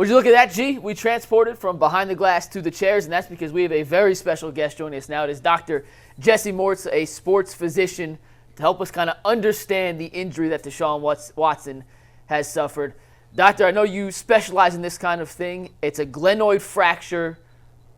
Would you look at that, G? We transported from behind the glass to the chairs, and that's because we have a very special guest joining us now. It is Dr. Jesse Morse, a sports physician, to help us kind of understand the injury that DESHAUN Watson has suffered. Doctor, I know you specialize in this kind of thing. It's a glenoid fracture.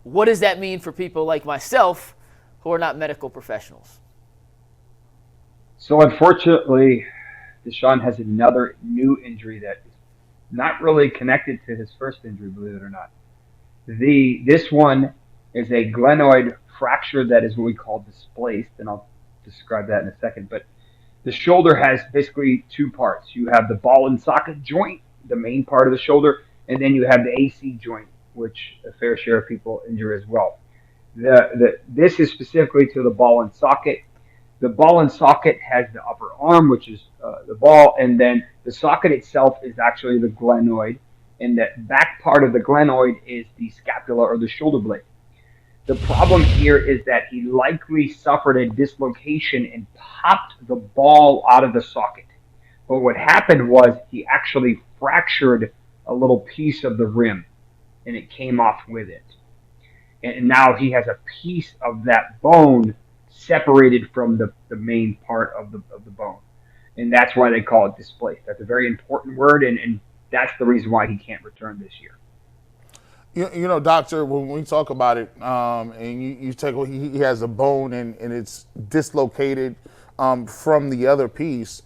What does that mean for people like myself who are not medical professionals? So unfortunately, DESHAUN has another new injury that is not really connected to his first injury, believe it or not. This one is a glenoid fracture that is what we call displaced, and I'll describe that in a second. But the shoulder has basically two parts. You have the ball and socket joint, the main part of the shoulder, and then you have the AC joint, which a fair share of people injure as well. This is specifically to the ball and socket. The ball and socket has the upper arm, which is the ball, and then the socket itself is actually the glenoid, and the back part of the glenoid is the scapula or the shoulder blade. The problem here is that he likely suffered a dislocation and popped the ball out of the socket. But what happened was he actually fractured a little piece of the rim, and it came off with it. And now he has a piece of that bone separated from the main part of the bone. And that's why they call it displaced. That's a very important word, and that's the reason why he can't return this year. You know, doctor, when we talk about it, and you take, he has a bone and it's dislocated from the other piece.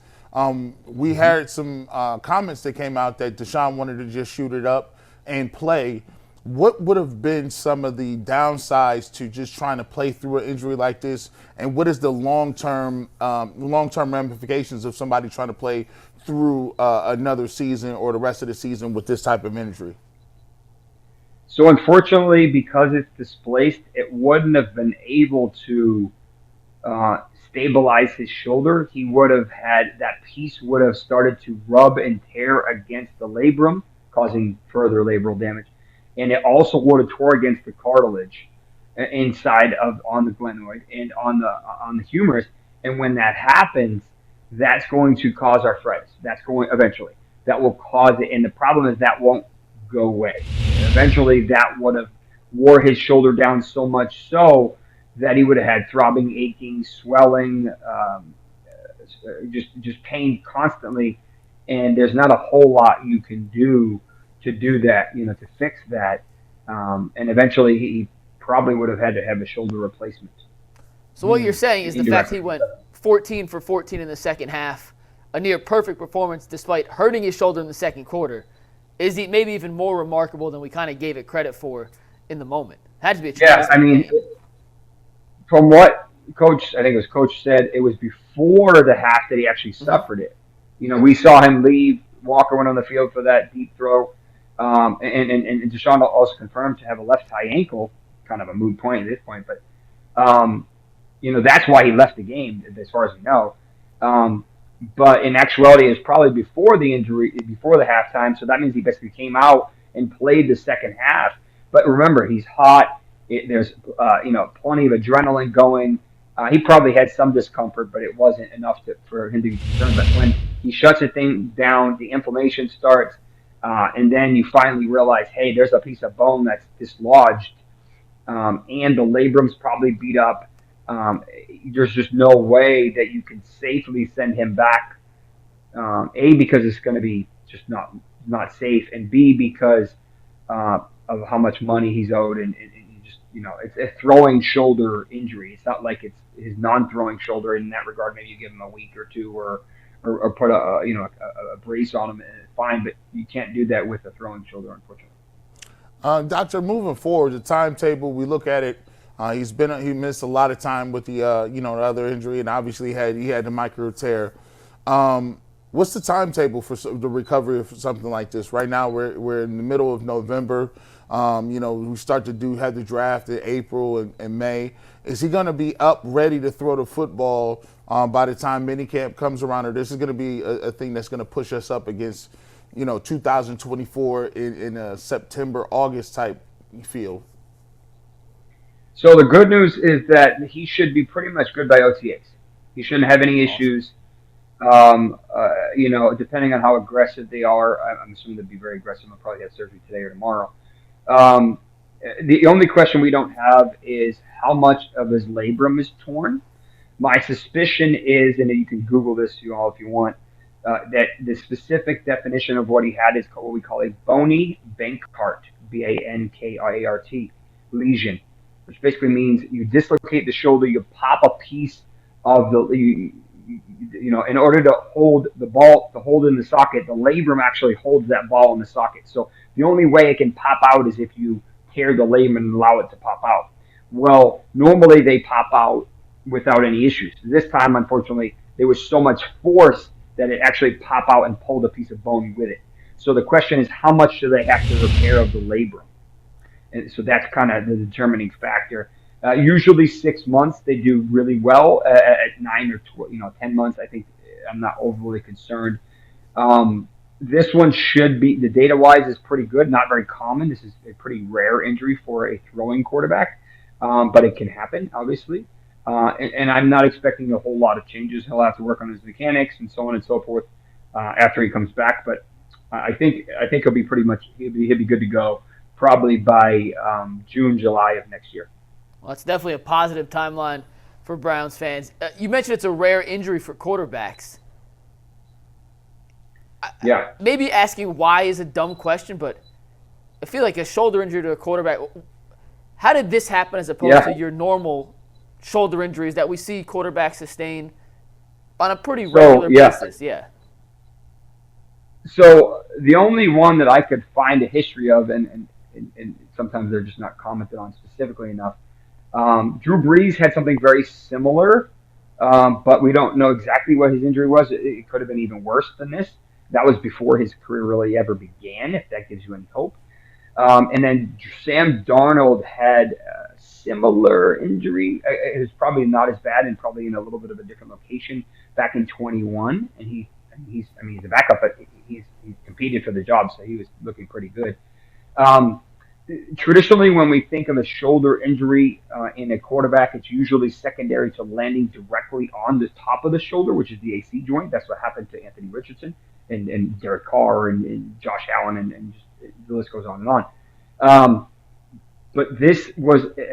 We had some comments that came out that DESHAUN wanted to just shoot it up and play. What would have been some of the downsides to just trying to play through an injury like this, and what is the long-term ramifications of somebody trying to play through another season or the rest of the season with this type of injury? So unfortunately, because it's displaced, it wouldn't have been able to stabilize his shoulder. He would have had, that piece would have started to rub and tear against the labrum, causing further labral damage. And it also would have tore against the cartilage inside on the glenoid and on the humerus. And when that happens, that's going to cause arthritis. That's going eventually. That will cause it. And the problem is that won't go away. Eventually, that would have wore his shoulder down so much so that he would have had throbbing, aching, swelling, just pain constantly. And there's not a whole lot you can do to do that, to fix that. And eventually, he probably would have had to have a shoulder replacement. So what you're saying is the fact he went 14 for 14 in the second half, a near perfect performance despite hurting his shoulder in the second quarter, is he maybe even more remarkable than we kind of gave it credit for in the moment? Had to be a Yeah, I mean, from what Coach said, it was before the half that he actually suffered it. We saw him leave. Walker went on the field for that deep throw. And DESHAUN also confirmed to have a left high ankle, kind of a moot point at this point. But, that's why he left the game, as far as we know. But in actuality, it's probably before the injury, before the halftime. So that means he basically came out and played the second half. But remember, he's hot. There's plenty of adrenaline going. He probably had some discomfort, but it wasn't enough for him to be concerned. But when he shuts the thing down, the inflammation starts, and then you finally realize, hey, there's a piece of bone that's dislodged, and the labrum's probably beat up. There's just no way that you can safely send him back. A, because it's going to be just not safe, and B, because of how much money he's owed, and it's a throwing shoulder injury. It's not like it's his non-throwing shoulder. In that regard, maybe you give him a week or two, or put a brace on him, and it's fine. But you can't do that with a throwing shoulder, unfortunately. Doctor, moving forward, the timetable, we look at it. He missed a lot of time with the the other injury, and obviously he had the micro tear. What's the timetable for the recovery of something like this? Right now, we're in the middle of November. We start to have the draft in April and May. Is he going to be up, ready to throw the football by the time minicamp comes around, or this is going to be a thing that's going to push us up against 2024 in a September, August type feel? So the good news is that he should be pretty much good by OTAs. He shouldn't have any issues. Depending on how aggressive they are, I'm assuming they'll be very aggressive. They'll probably have surgery today or tomorrow. Um, the only question we don't have is how much of his labrum is torn. My suspicion is, and you can Google this, you all, if you want, that the specific definition of what he had is what we call a bony Bankart, Bankart lesion, which basically means you dislocate the shoulder, you pop a piece of in order to hold the ball, to hold in the socket, the labrum actually holds that ball in the socket. So the only way it can pop out is if you tear the labrum and allow it to pop out. Well, normally they pop out without any issues. This time, unfortunately, there was so much force that it actually popped out and pulled a piece of bone with it. So the question is, how much do they have to repair of the labrum? And so that's kind of the determining factor. Usually 6 months they do really well. At 10 months, I think I'm not overly concerned. This one should be, the data wise is pretty good. Not very common. This is a pretty rare injury for a throwing quarterback, but it can happen, obviously. And I'm not expecting a whole lot of changes. He'll have to work on his mechanics and so on and so forth after he comes back. But I think he'll be he'll be good to go probably by June, July of next year. Well, that's definitely a positive timeline for Browns fans. You mentioned it's a rare injury for quarterbacks. Yeah. Maybe asking why is a dumb question, but I feel like a shoulder injury to a quarterback. How did this happen as opposed to your normal shoulder injuries that we see quarterbacks sustain on a pretty regular basis? Yeah. So the only one that I could find a history of, and sometimes they're just not commented on specifically enough. Drew Brees had something very similar, but we don't know exactly what his injury was. It could have been even worse than this. That was before his career really ever began, if that gives you any hope. And then Sam Darnold had a similar injury. It was probably not as bad and probably in a little bit of a different location back in 21. And he's a backup, but he's competed for the job, so he was looking pretty good. Traditionally, when we think of a shoulder injury in a quarterback, it's usually secondary to landing directly on the top of the shoulder, which is the AC joint. That's what happened to Anthony Richardson and Derek Carr and Josh Allen, and just the list goes on and on. But this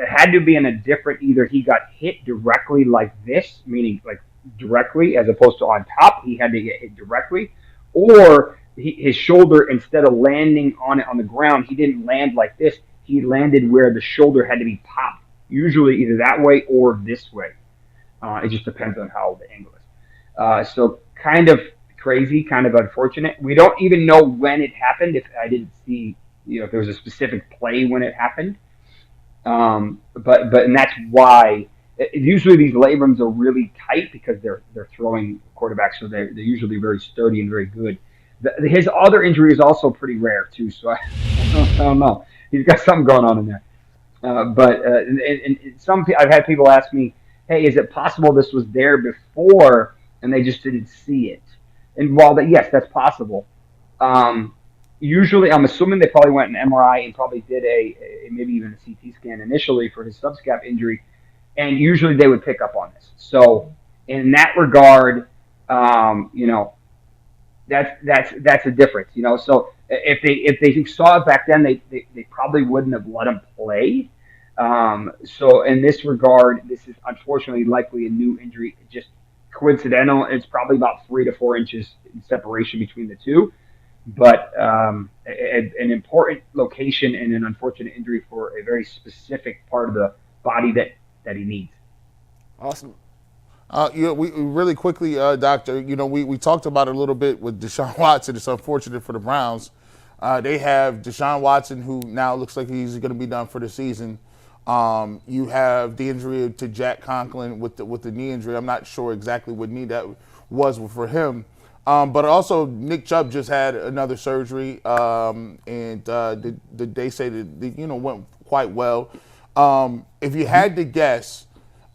had to be in a different, either he got hit directly like this, meaning like directly as opposed to on top, he had to get hit directly, or his shoulder, instead of landing on it on the ground, he didn't land like this. He landed where the shoulder had to be popped, usually either that way or this way. It just depends on how the angle is. So kind of crazy, kind of unfortunate. We don't even know when it happened. If I didn't see, if there was a specific play when it happened. And that's why usually these labrums are really tight because they're throwing quarterbacks, so they're usually very sturdy and very good. His other injury is also pretty rare too, so I don't know. He's got something going on in there. I've had people ask me, "Hey, is it possible this was there before and they just didn't see it?" And while yes, that's possible. Usually, I'm assuming they probably went an MRI and probably did a maybe even a CT scan initially for his subscap injury, and usually they would pick up on this. So in that regard, that's a difference. So if they saw it back then, they probably wouldn't have let him play. So in this regard, this is unfortunately likely a new injury. Just coincidental. It's probably about 3 to 4 inches in separation between the two. But an important location and an unfortunate injury for a very specific part of the body that he needs. Awesome. We really quickly, Doctor, we talked about it a little bit with Deshaun Watson. It's unfortunate for the Browns. They have Deshaun Watson, who now looks like he's going to be done for the season. You have the injury to Jack Conklin with the knee injury. I'm not sure exactly what knee that was for him. But also, Nick Chubb just had another surgery, and they say that went quite well. If you had to guess,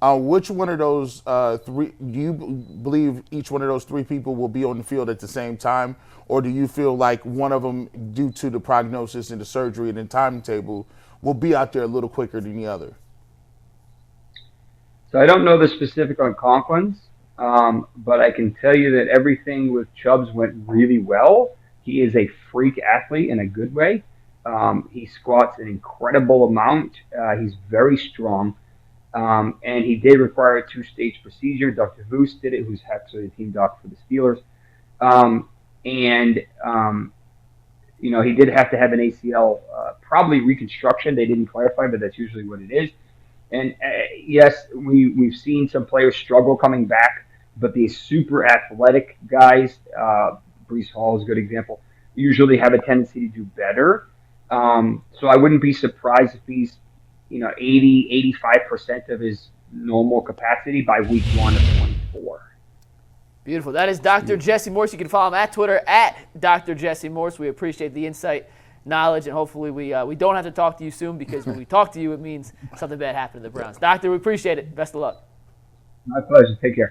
which one of those three do you believe each one of those three people will be on the field at the same time, or do you feel like one of them, due to the prognosis and the surgery and the timetable, will be out there a little quicker than the other? So I don't know the specific on Conklin's. But I can tell you that everything with Chubbs went really well. He is a freak athlete in a good way. He squats an incredible amount. He's very strong. And he did require a two-stage procedure. Dr. Voos did it, who's actually the team doc for the Steelers. And he did have to have an ACL, probably reconstruction. They didn't clarify, but that's usually what it is. And yes, we've seen some players struggle coming back, but these super athletic guys, Brees Hall is a good example, usually have a tendency to do better. So I wouldn't be surprised if he's 80, 85% of his normal capacity by week 1 of 24. Beautiful. That is Dr. Jesse Morse. You can follow him at Twitter at Dr. Jesse Morse. We appreciate the insight, knowledge, and hopefully we don't have to talk to you soon, because when we talk to you, it means something bad happened to the Browns. Doctor, we appreciate it. Best of luck. My pleasure. Take care.